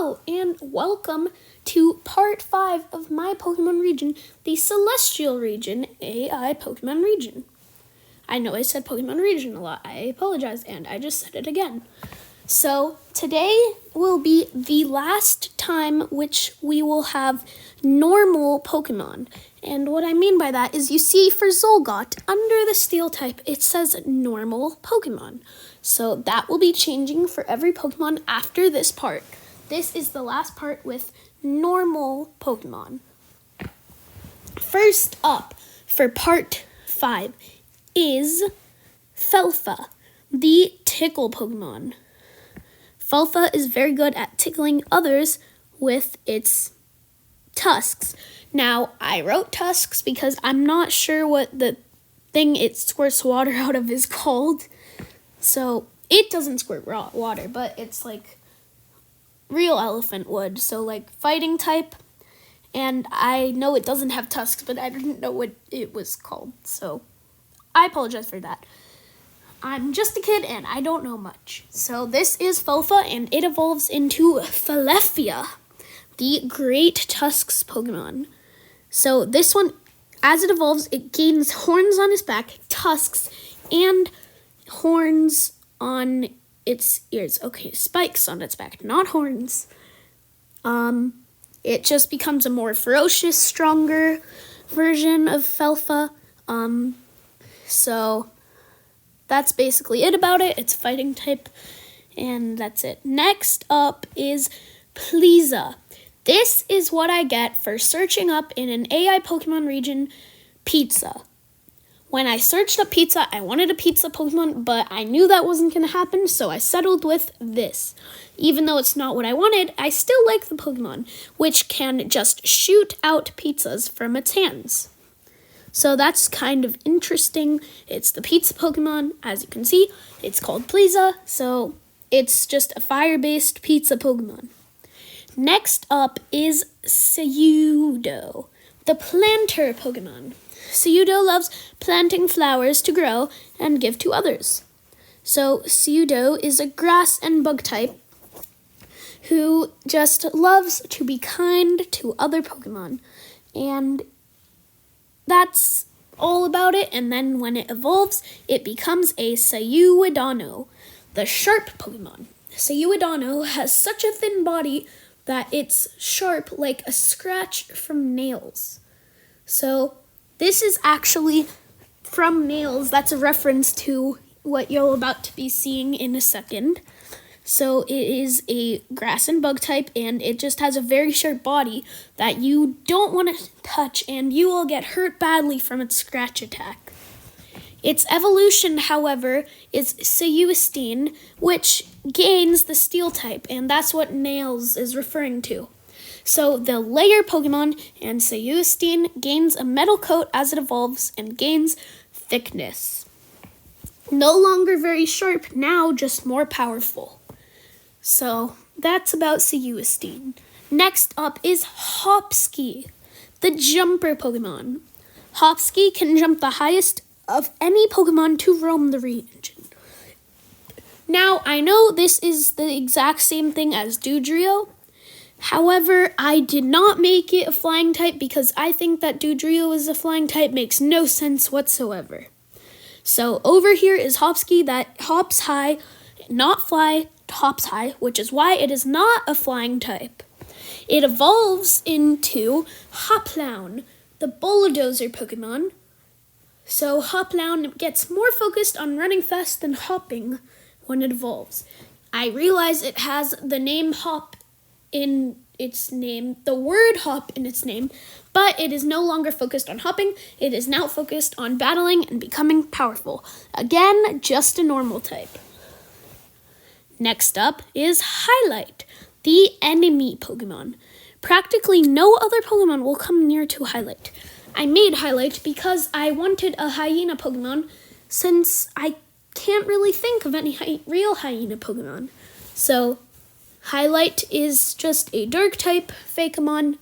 Hello and welcome to part 5 of my Pokemon region, the Celestial region, AI Pokemon region. I know I said Pokemon region a lot, I apologize, and I just said it again. So today will be the last time which we will have normal Pokemon. And what I mean by that is you see for Zolgot, under the Steel type, it says normal Pokemon. So that will be changing for every Pokemon after this part. This is the last part with normal Pokemon. First up for part 5 is Felfa, the tickle Pokemon. Felfa is very good at tickling others with its tusks. Now, I wrote tusks because I'm not sure what the thing it squirts water out of is called. So, it doesn't squirt raw water, but it's like real elephant would. So, like fighting type. And I know it doesn't have tusks, but I didn't know what it was called. So, I apologize for that. I'm just a kid and I don't know much. So this is Felfa and it evolves into Falafia, the Great Tusks Pokemon. So this one, as it evolves, it gains horns on its back, tusks, and horns on its ears. Okay, spikes on its back, not horns. It just becomes a more ferocious, stronger version of Felfa. So that's basically it about it. It's fighting type, and that's it. Next up is Pleeza. This is what I get for searching up in an AI Pokemon region, pizza. When I searched up pizza, I wanted a pizza Pokemon, but I knew that wasn't going to happen, so I settled with this. Even though it's not what I wanted, I still like the Pokemon, which can just shoot out pizzas from its hands. So that's kind of interesting. It's the pizza Pokemon. As you can see, it's called Pleeza, so it's just a fire-based pizza Pokemon. Next up is Seudo, the planter Pokemon. Seudo loves planting flowers to grow and give to others. So Seudo is a grass and bug type who just loves to be kind to other Pokemon. And that's all about it, and then when it evolves, it becomes a Sayuidano, the sharp Pokemon. Sayuidano has such a thin body that it's sharp like a scratch from nails. So this is actually from nails. That's a reference to what you're about to be seeing in a second. So it is a grass and bug type, and it just has a very sharp body that you don't want to touch, and you will get hurt badly from its scratch attack. Its evolution, however, is Sayuistine, which gains the steel type, and that's what Nails is referring to. So the layer Pokemon and Sayuistine gains a metal coat as it evolves and gains thickness. No longer very sharp, now just more powerful. So that's about Sayuistine. Next up is Hopsky, the jumper Pokemon. Hopsky can jump the highest of any Pokemon to roam the region. Now, I know this is the exact same thing as Dugtrio. However, I did not make it a flying type because I think that Dugtrio as a flying type makes no sense whatsoever. So over here is Hopsky that hops high, not fly, hops high, which is why it is not a flying type. It evolves into Hoploun, the bulldozer Pokemon. So Hoploun gets more focused on running fast than hopping when it evolves. I realize it has the name hop in its name, the word hop in its name, but it is no longer focused on hopping. It is now focused on battling and becoming powerful. Again, just a normal type. Next up is Highlight, the enemy Pokemon. Practically no other Pokemon will come near to Highlight. I made Highlight because I wanted a hyena Pokemon since I can't really think of any real hyena Pokemon. So Highlight is just a dark type Fakemon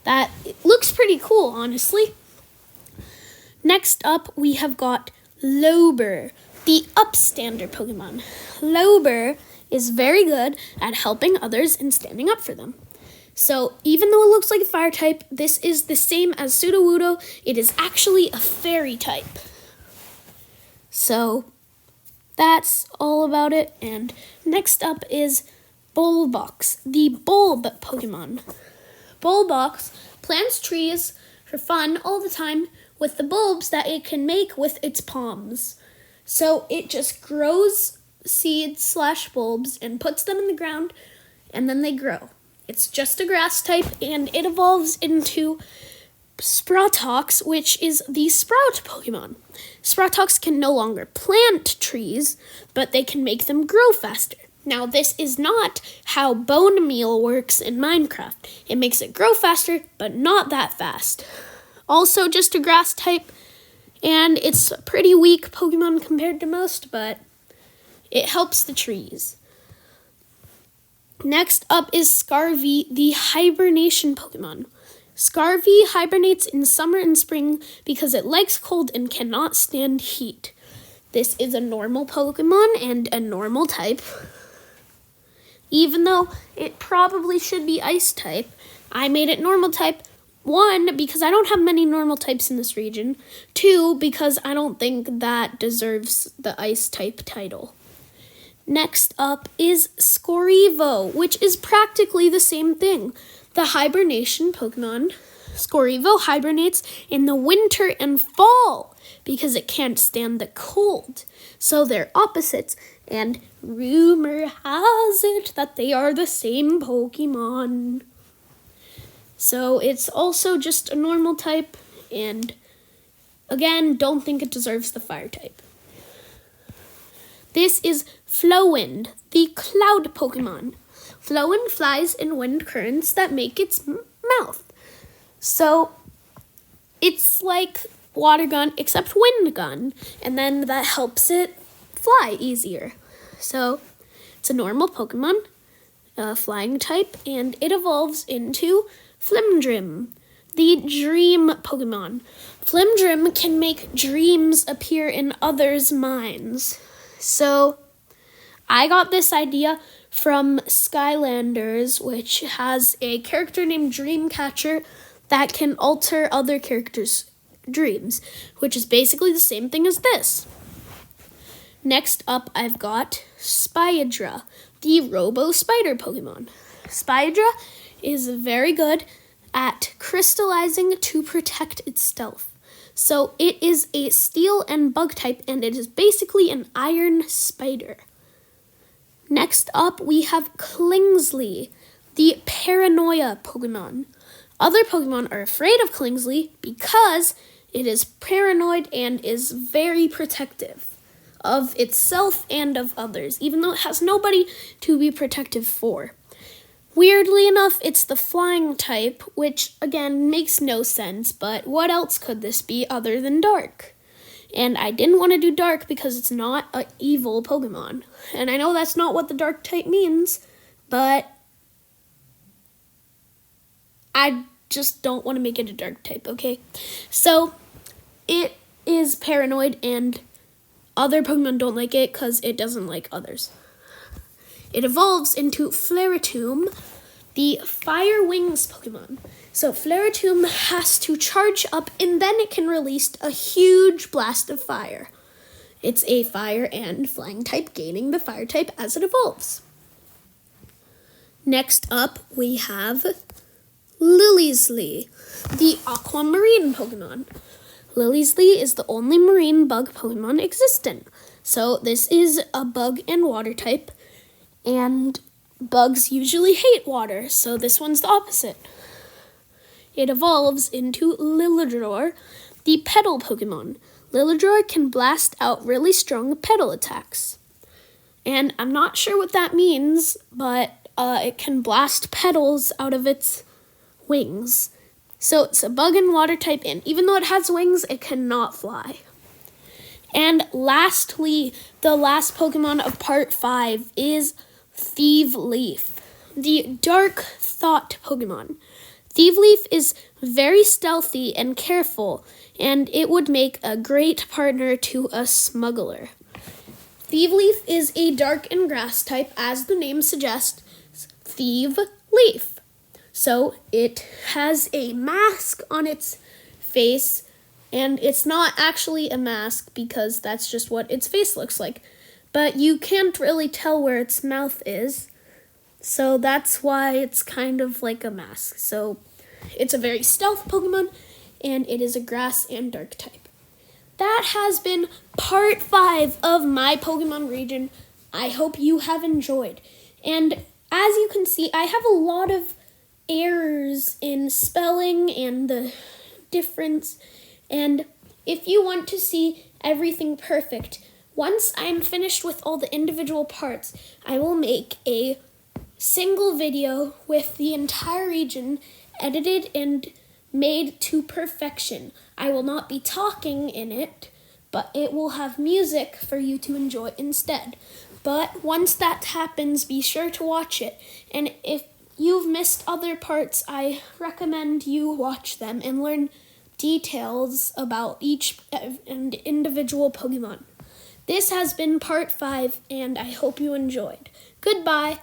that looks pretty cool, honestly. Next up, we have got Lober, the upstander Pokemon. Lober is very good at helping others and standing up for them. So even though it looks like a fire type, this is the same as Sudowoodo. It is actually a fairy type. So that's all about it. And next up is Bulbox, the bulb Pokemon. Bulbox plants trees for fun all the time with the bulbs that it can make with its palms. So it just grows seeds / bulbs and puts them in the ground, and then they grow. It's just a grass type, and it evolves into Sproutox, which is the sprout Pokemon. Sproutox can no longer plant trees, but they can make them grow faster. Now, this is not how bone meal works in Minecraft. It makes it grow faster, but not that fast. Also just a grass type, and it's a pretty weak Pokemon compared to most, but it helps the trees. Next up is Scarvy, the hibernation Pokemon. Scarvy hibernates in summer and spring because it likes cold and cannot stand heat. This is a normal Pokemon and a normal type. Even though it probably should be ice type, I made it normal type. 1, because I don't have many normal types in this region. 2, because I don't think that deserves the ice type title. Next up is Scorevo, which is practically the same thing. The hibernation Pokemon. Scorevo hibernates in the winter and fall because it can't stand the cold. So they're opposites, and rumor has it that they are the same Pokemon. So it's also just a normal type, and again, don't think it deserves the fire type. This is Flowwind, the cloud Pokemon. Flowwind flies in wind currents that make its mouth. So it's like water gun except wind gun, and then that helps it fly easier. So it's a normal Pokemon, flying type, and it evolves into Flimdrim, the dream Pokemon. Flimdrim can make dreams appear in others' minds. So I got this idea from Skylanders, which has a character named Dreamcatcher that can alter other characters' dreams, which is basically the same thing as this. Next up, I've got Spyadra, the Robo-Spider Pokemon. Spyadra is very good at crystallizing to protect its stealth. So it is a steel and bug type, and it is basically an iron spider. Next up, we have Klingsley, the paranoia Pokemon. Other Pokemon are afraid of Klingsley because it is paranoid and is very protective of itself and of others, even though it has nobody to be protective for. Weirdly enough, it's the flying type, which, again, makes no sense, but what else could this be other than dark? And I didn't want to do dark because it's not an evil Pokemon. And I know that's not what the dark type means, but I just don't want to make it a dark type, okay? So it is paranoid, and other Pokemon don't like it because it doesn't like others. It evolves into Flaritum, the Fire Wings Pokemon. So Flaritum has to charge up, and then it can release a huge blast of fire. It's a fire and flying type, gaining the fire type as it evolves. Next up, we have Lilliesleaf, the Aquamarine Pokemon. Lilliesleaf is the only marine bug Pokemon existent. So this is a bug and water type, and bugs usually hate water, so this one's the opposite. It evolves into Lilidor, the Petal Pokemon. Lilidor can blast out really strong petal attacks. And I'm not sure what that means, but it can blast petals out of its wings. So it's a bug and water type, and even though it has wings, it cannot fly. And lastly, the last Pokemon of Part 5 is Thieveleaf, the Dark Thought Pokemon. Thieveleaf is very stealthy and careful, and it would make a great partner to a smuggler. Thieveleaf is a dark and grass type, as the name suggests, Thieveleaf. So it has a mask on its face, and it's not actually a mask because that's just what its face looks like. But you can't really tell where its mouth is, so that's why it's kind of like a mask. So it's a very stealth Pokemon, and it is a grass and dark type. That has been part 5 of my Pokemon region. I hope you have enjoyed. And as you can see, I have a lot of errors in spelling and the difference. And if you want to see everything perfect, once I'm finished with all the individual parts, I will make a single video with the entire region edited and made to perfection. I will not be talking in it, but it will have music for you to enjoy instead. But once that happens, be sure to watch it. And if you've missed other parts, I recommend you watch them and learn details about each and individual Pokemon. This has been part 5, and I hope you enjoyed. Goodbye.